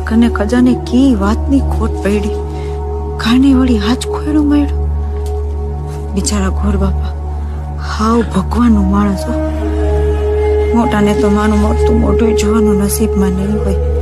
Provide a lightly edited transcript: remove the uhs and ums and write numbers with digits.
કને ખજાને કી વાતની ખોટ પડી, કાને વળી હાચ ખોયડું મળ્યું. બિચારા ઘોર બાપા હાવ ભગવાનનું માણસ હો. મોટાને તો માનું મોટું મોઢું જોવાનું નસીબમાં નહીં હોય.